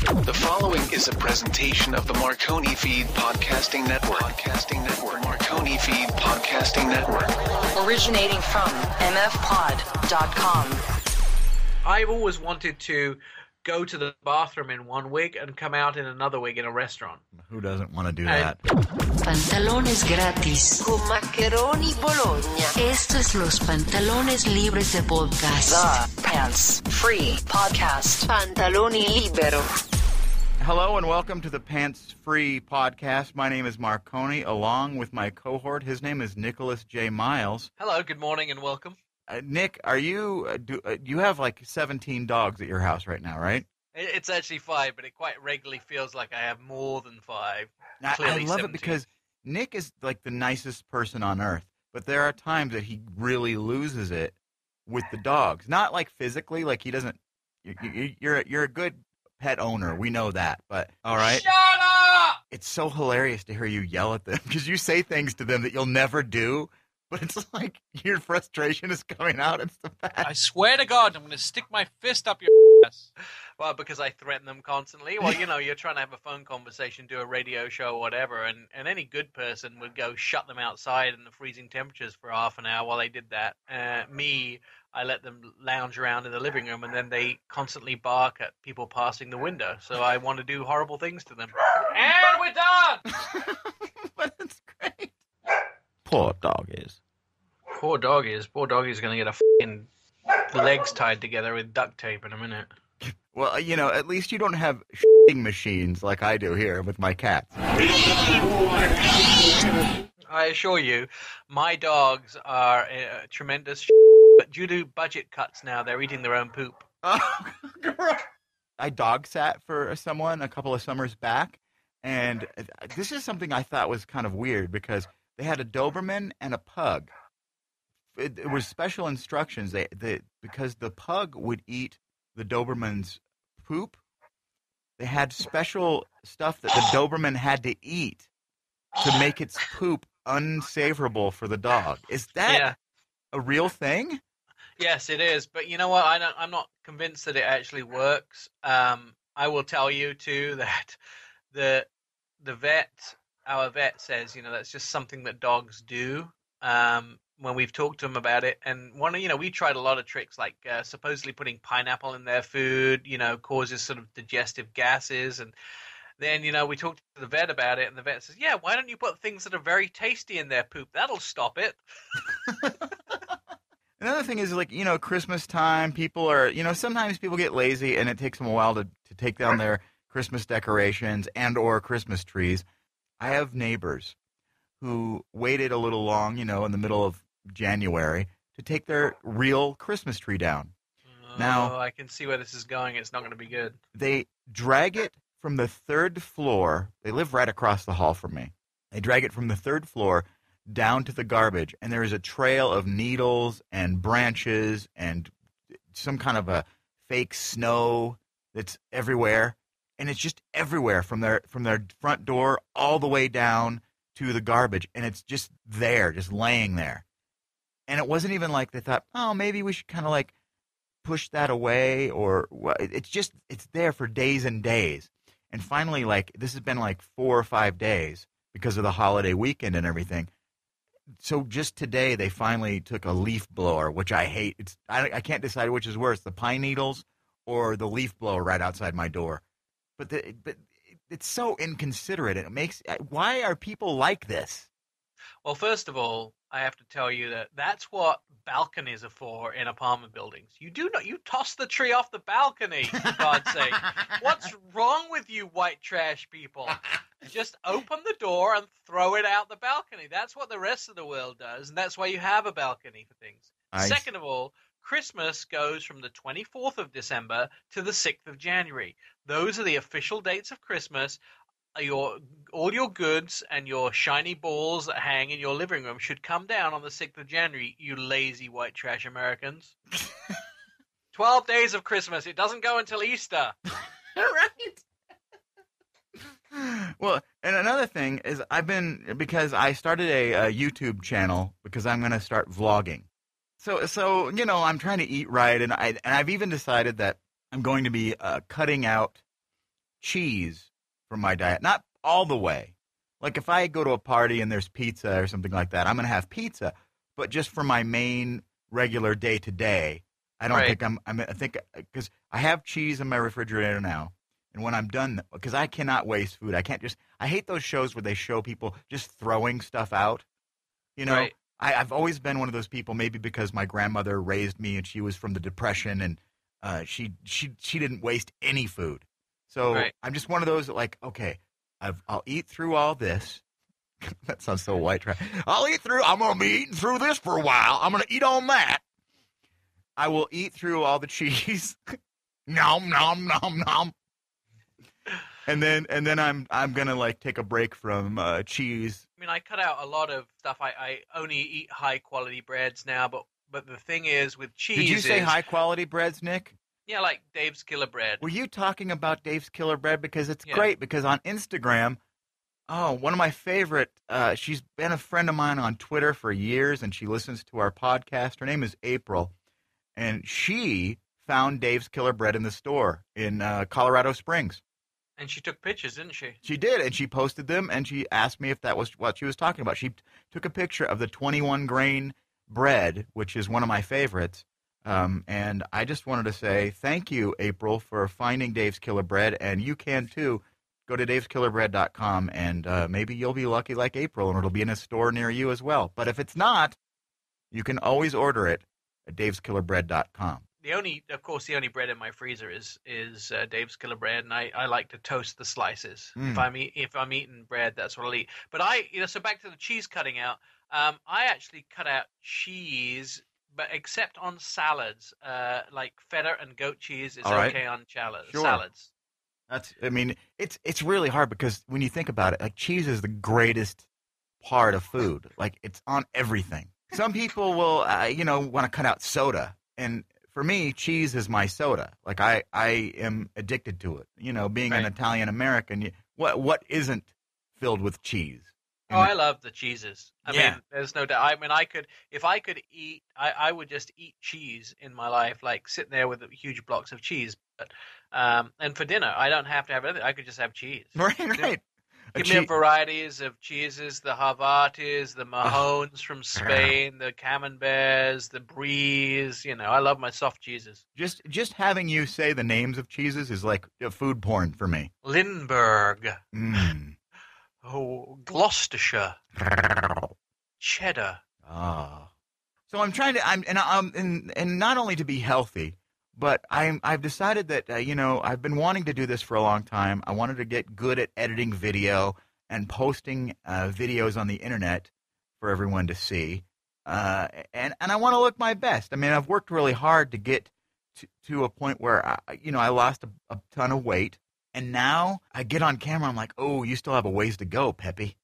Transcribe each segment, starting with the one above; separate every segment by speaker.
Speaker 1: The following is a presentation of the Marconi Feed Podcasting Network. Marconi Feed Podcasting Network.
Speaker 2: Originating from mfpod.com.
Speaker 3: I've always wanted to go to the bathroom in one wig and come out in another wig in a restaurant.
Speaker 4: Who doesn't want to do that?
Speaker 2: Pantalones gratis.
Speaker 5: Con Macaroni Bologna.
Speaker 2: Esto es Los Pantalones Libres de Podcast. The Pants Free Podcast.
Speaker 5: Pantaloni libero.
Speaker 4: Hello and welcome to the Pants Free Podcast. My name is Marconi, along with my cohort. His name is Nicholas J. Miles.
Speaker 3: Hello, good morning and welcome.
Speaker 4: Nick, are you you have like 17 dogs at your house right now, right?
Speaker 3: It's actually 5, but it quite regularly feels like I have more than 5.
Speaker 4: I
Speaker 3: Clearly
Speaker 4: love
Speaker 3: 17.
Speaker 4: it because Nick is like the nicest person on earth, but there are times that he really loses it with the dogs. Not like physically, like he doesn't. You're a good pet owner, we know that. But all right,
Speaker 3: shut up!
Speaker 4: It's so hilarious to hear you yell at them because you say things to them that you'll never do. But it's like your frustration is coming out. It's the best.
Speaker 6: I swear to God, I'm going to stick my fist up your ass.
Speaker 3: Well, because I threaten them constantly. Well, you know, you're trying to have a phone conversation, do a radio show or whatever, and any good person would go shut them outside in the freezing temperatures for half an hour while they did that. I let them lounge around in the living room, and then they constantly bark at people passing the window. So I want to do horrible things to them. And we're done!
Speaker 4: But it's great. Poor doggies.
Speaker 3: Poor doggies going to get a fucking legs tied together with duct tape in a minute.
Speaker 4: Well, you know, at least you don't have shitting machines like I do here with my cats.
Speaker 3: I assure you, my dogs are tremendous but due to budget cuts now, they're eating their own poop.
Speaker 4: I dog sat for someone a couple of summers back, and this is something I thought was kind of weird because they had a Doberman and a pug. It was special instructions. Because the pug would eat the Doberman's poop, they had special stuff that the Doberman had to eat to make its poop unsavorable for the dog. Is that a real thing?
Speaker 3: Yes, it is. But you know what? I'm not convinced that it actually works. I will tell you too that our vet says, you know, that's just something that dogs do. When we've talked to them about it, and we tried a lot of tricks, like supposedly putting pineapple in their food, you know, causes sort of digestive gases, and then, you know, we talked to the vet about it, and the vet says, yeah, why don't you put things that are very tasty in their poop? That'll stop it.
Speaker 4: Another thing is, like, you know, Christmas time, people are, you know, sometimes people get lazy, and it takes them a while to take down their Christmas decorations and or Christmas trees. I have neighbors who waited a little long, you know, in the middle of January to take their real Christmas tree down. Now,
Speaker 3: I can see where this is going. It's not going to be good.
Speaker 4: They drag it from the 3rd floor. They live right across the hall from me. They drag it from the 3rd floor down to the garbage, and there is a trail of needles and branches and some kind of a fake snow that's everywhere. And it's just everywhere from their front door all the way down to the garbage, and it's just there, just laying there. And it wasn't even like they thought, oh, maybe we should kind of like push that away, or it's there for days and days. And finally, like, this has been like 4 or 5 days because of the holiday weekend and everything. So just today, they finally took a leaf blower, which I hate. I can't decide which is worse, the pine needles or the leaf blower right outside my door. But it's so inconsiderate. It makes. Why are people like this?
Speaker 3: Well, first of all, I have to tell you that that's what balconies are for in apartment buildings. You toss the tree off the balcony, for God's sake. What's wrong with you white trash people? Just open the door and throw it out the balcony. That's what the rest of the world does, and that's why you have a balcony for things. Second of all, Christmas goes from the 24th of December to the 6th of January. Those are the official dates of Christmas. All your goods and your shiny balls that hang in your living room should come down on the 6th of January, you lazy white trash Americans. 12 days of Christmas. It doesn't go until Easter.
Speaker 4: Right. Well, and another thing is because I started a YouTube channel because I'm going to start vlogging. So you know, I'm trying to eat right, and I've even decided that I'm going to be cutting out cheese from my diet. Not all the way. Like if I go to a party and there's pizza or something like that, I'm going to have pizza. But just for my main regular day-to-day, I don't think I think because I have cheese in my refrigerator now. And when I'm done, because I cannot waste food. I hate those shows where they show people just throwing stuff out. You know, I've always been one of those people, maybe because my grandmother raised me and she was from the Depression and she didn't waste any food. So I'm just one of those that like, okay, I'll eat through all this. That sounds so white trash. I'm going to be eating through this for a while. I'm going to eat on that. I will eat through all the cheese. Nom, nom, nom, nom. And then I'm gonna like take a break from cheese.
Speaker 3: I mean, I cut out a lot of stuff. I only eat high quality breads now, but the thing is with cheese.
Speaker 4: Did you say high quality breads, Nick?
Speaker 3: Yeah, like Dave's Killer Bread.
Speaker 4: Were you talking about Dave's Killer Bread? Because it's great. Because on Instagram, one of my favorite. She's been a friend of mine on Twitter for years, and she listens to our podcast. Her name is April, and she found Dave's Killer Bread in the store in Colorado Springs.
Speaker 3: And she took pictures, didn't she?
Speaker 4: She did, and she posted them, and she asked me if that was what she was talking about. She took a picture of the 21-grain bread, which is one of my favorites, and I just wanted to say thank you, April, for finding Dave's Killer Bread, and you can, too. Go to daveskillerbread.com, and maybe you'll be lucky like April, and it'll be in a store near you as well. But if it's not, you can always order it at daveskillerbread.com.
Speaker 3: The only bread in my freezer is Dave's Killer Bread, and I like to toast the slices. If I'm eating bread, that's what I'll eat. But so back to the cheese cutting out. I actually cut out cheese, but except on salads, like feta and goat cheese is okay on salads.
Speaker 4: It's really hard because when you think about it, like cheese is the greatest part of food. Like it's on everything. Some people will, want to cut out soda, and for me, cheese is my soda. Like I am addicted to it. You know, being an Italian American, what isn't filled with cheese?
Speaker 3: I love the cheeses. I mean, there's no doubt. I mean, if I could eat, I would just eat cheese in my life, like sitting there with huge blocks of cheese. But and for dinner, I don't have to have anything. I could just have cheese.
Speaker 4: Right.
Speaker 3: Give me varieties of cheeses, the Havatis, the Mahones from Spain, the Camemberts, the Bries. I love my soft cheeses.
Speaker 4: Just having you say the names of cheeses is like food porn for me.
Speaker 3: Lindbergh. Gloucestershire. Cheddar.
Speaker 4: So I'm trying to, and not only to be healthy, but I've decided that, I've been wanting to do this for a long time. I wanted to get good at editing video and posting videos on the internet for everyone to see. And I want to look my best. I mean, I've worked really hard to get to a point where, I lost a ton of weight. And now I get on camera, I'm like, oh, you still have a ways to go, Peppy.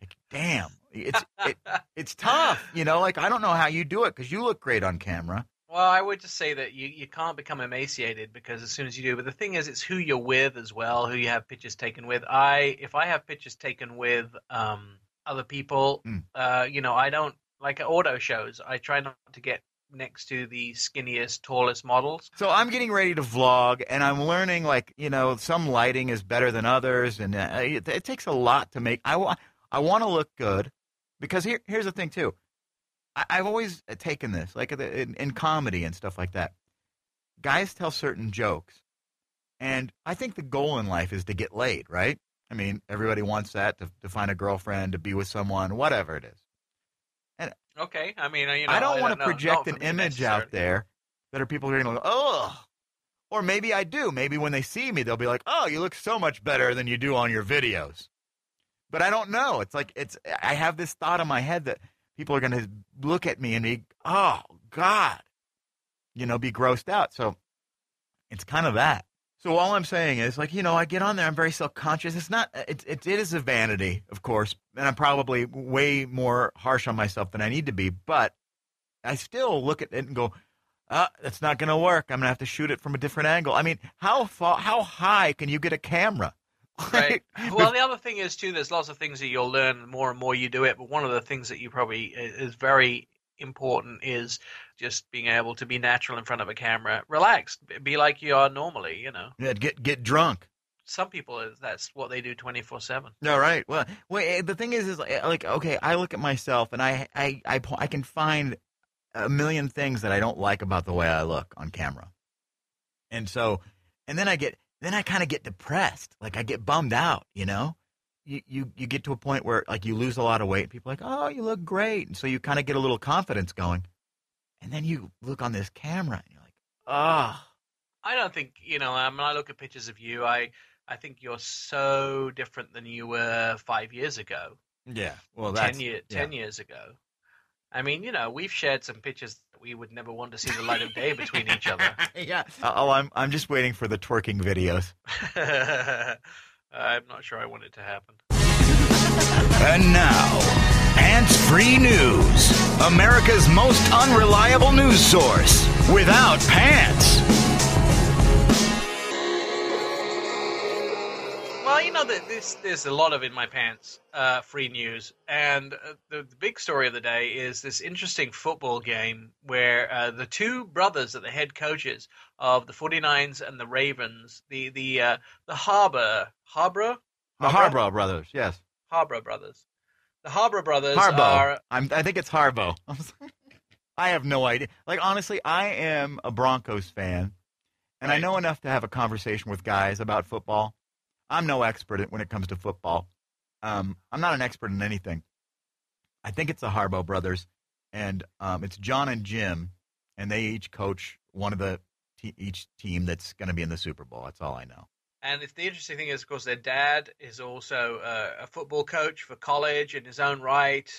Speaker 4: Like, damn, it's tough. Like, I don't know how you do it because you look great on camera.
Speaker 3: Well, I would just say that you can't become emaciated because as soon as you do. But the thing is, it's who you're with as well, who you have pictures taken with. If I have pictures taken with other people, I don't like at auto shows. I try not to get next to the skinniest, tallest models.
Speaker 4: So I'm getting ready to vlog, and I'm learning, some lighting is better than others, and it takes a lot to make. I want to look good because here's the thing, too. I've always taken this, like in comedy and stuff like that. Guys tell certain jokes, and I think the goal in life is to get laid, right? I mean, everybody wants that, to find a girlfriend, to be with someone, whatever it is. And
Speaker 3: okay, I mean,
Speaker 4: I don't want to project an image out there that are people who are going to go, oh, or maybe I do. Maybe when they see me, they'll be like, oh, you look so much better than you do on your videos. But I don't know. It's like I have this thought in my head that people are going to look at me and be, oh, God, be grossed out. So it's kind of that. So all I'm saying is, I get on there, I'm very self-conscious. It's not, it is a vanity, of course, and I'm probably way more harsh on myself than I need to be, but I still look at it and go, that's not going to work. I'm going to have to shoot it from a different angle. I mean, how high can you get a camera?
Speaker 3: Right. Well, the other thing is, too, there's lots of things that you'll learn the more and more you do it, but one of the things that you probably is very important is just being able to be natural in front of a camera, relaxed, be like you are normally,
Speaker 4: Yeah, get drunk.
Speaker 3: some people, that's what they do 24/7.
Speaker 4: No, right. Well, the thing is like, okay, I look at myself and I can find a million things that I don't like about the way I look on camera. And so, and then I kind of get depressed. Like I get bummed out, you know? You get to a point where like you lose a lot of weight. People are like, oh, you look great. And so you kind of get a little confidence going. And then you look on this camera and you're like, oh.
Speaker 3: I don't think, when I look at pictures of you, I think you're so different than you were 5 years ago.
Speaker 4: Yeah. Well,
Speaker 3: 10 years ago. I mean, we've shared some pictures that we would never want to see the light of day between each other.
Speaker 4: Yeah. I'm just waiting for the twerking videos.
Speaker 3: I'm not sure I want it to happen.
Speaker 1: And now, Pants-Free News, America's most unreliable news source, without pants.
Speaker 3: Well, there's a lot of in my pants free news, and the big story of the day is this interesting football game where the two brothers that the head coaches of the 49ers and the Ravens, the Harbor
Speaker 4: brothers, yes.
Speaker 3: Harbor brothers. The Harbor brothers
Speaker 4: Harbo.
Speaker 3: are...
Speaker 4: I think it's Harbo. I have no idea. Like, honestly, I am a Broncos fan, and
Speaker 3: Right.
Speaker 4: I know enough to have a conversation with guys about football. I'm no expert when it comes to football. I'm not an expert in anything. I think it's the Harbo brothers, and it's John and Jim, and they each coach one of each team that's going to be in the Super Bowl. That's all I know.
Speaker 3: And the interesting thing is, of course, their dad is also a football coach for college in his own right.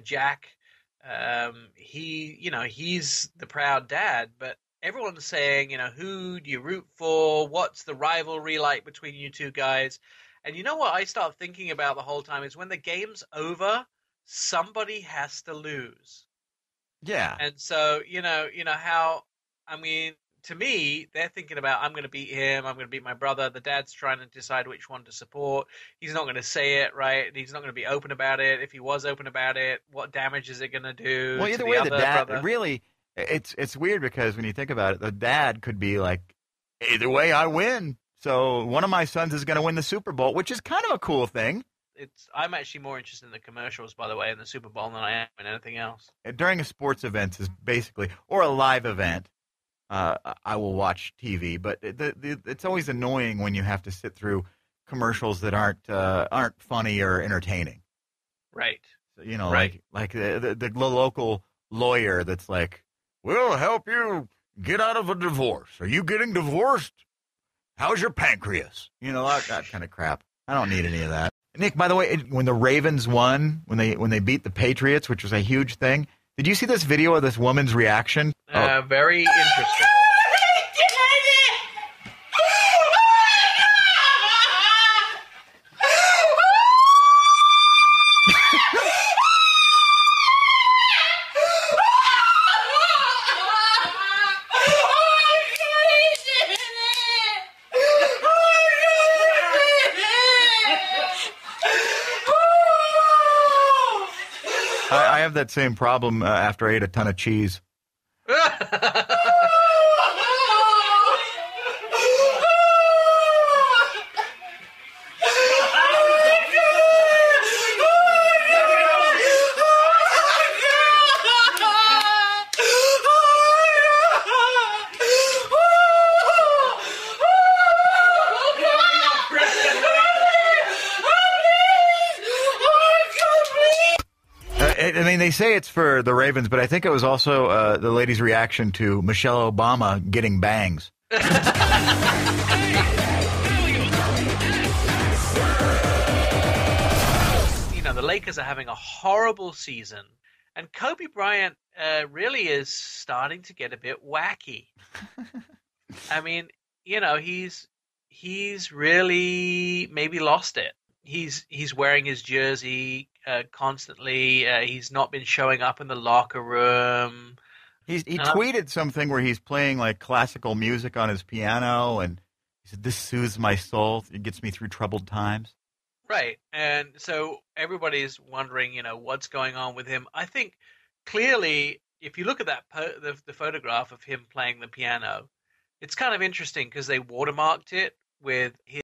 Speaker 3: Jack, he's the proud dad, but everyone's saying, who do you root for? What's the rivalry like between you two guys? And you know what I start thinking about the whole time is when the game's over, somebody has to lose.
Speaker 4: Yeah.
Speaker 3: And so, how, I mean, to me, they're thinking about, I'm going to beat him, I'm going to beat my brother. The dad's trying to decide which one to support. He's not going to say it, right? He's not going to be open about it. If he was open about it, what damage is it going to do?
Speaker 4: Well, either way, the dad really, it's weird because when you think about it, the dad could be like, either way, I win. So one of my sons is going to win the Super Bowl, which is kind of a cool thing.
Speaker 3: I'm actually more interested in the commercials, by the way, in the Super Bowl than I am in anything else.
Speaker 4: During a sports event is basically, or a live event, I will watch TV, but it's always annoying when you have to sit through commercials that aren't funny or entertaining.
Speaker 3: Right.
Speaker 4: So,
Speaker 3: Right.
Speaker 4: like the local lawyer that's like, we'll help you get out of a divorce. Are you getting divorced? How's your pancreas? That kind of crap. I don't need any of that. Nick, by the way, when the Ravens won, when they beat the Patriots, which was a huge thing, did you see this video of this woman's reaction?
Speaker 3: Very interesting.
Speaker 4: I have that same problem after I ate a ton of cheese. I mean, they say it's for the Ravens, but I think it was also the lady's reaction to Michelle Obama getting bangs.
Speaker 3: The Lakers are having a horrible season, and Kobe Bryant really is starting to get a bit wacky. I mean, he's really maybe lost it. He's wearing his jersey constantly. He's not been showing up in the locker room.
Speaker 4: He tweeted something where he's playing like classical music on his piano, and he said, "This soothes my soul. It gets me through troubled times."
Speaker 3: Right, and so everybody's wondering, what's going on with him. I think clearly, if you look at that the photograph of him playing the piano, it's kind of interesting because they watermarked it with his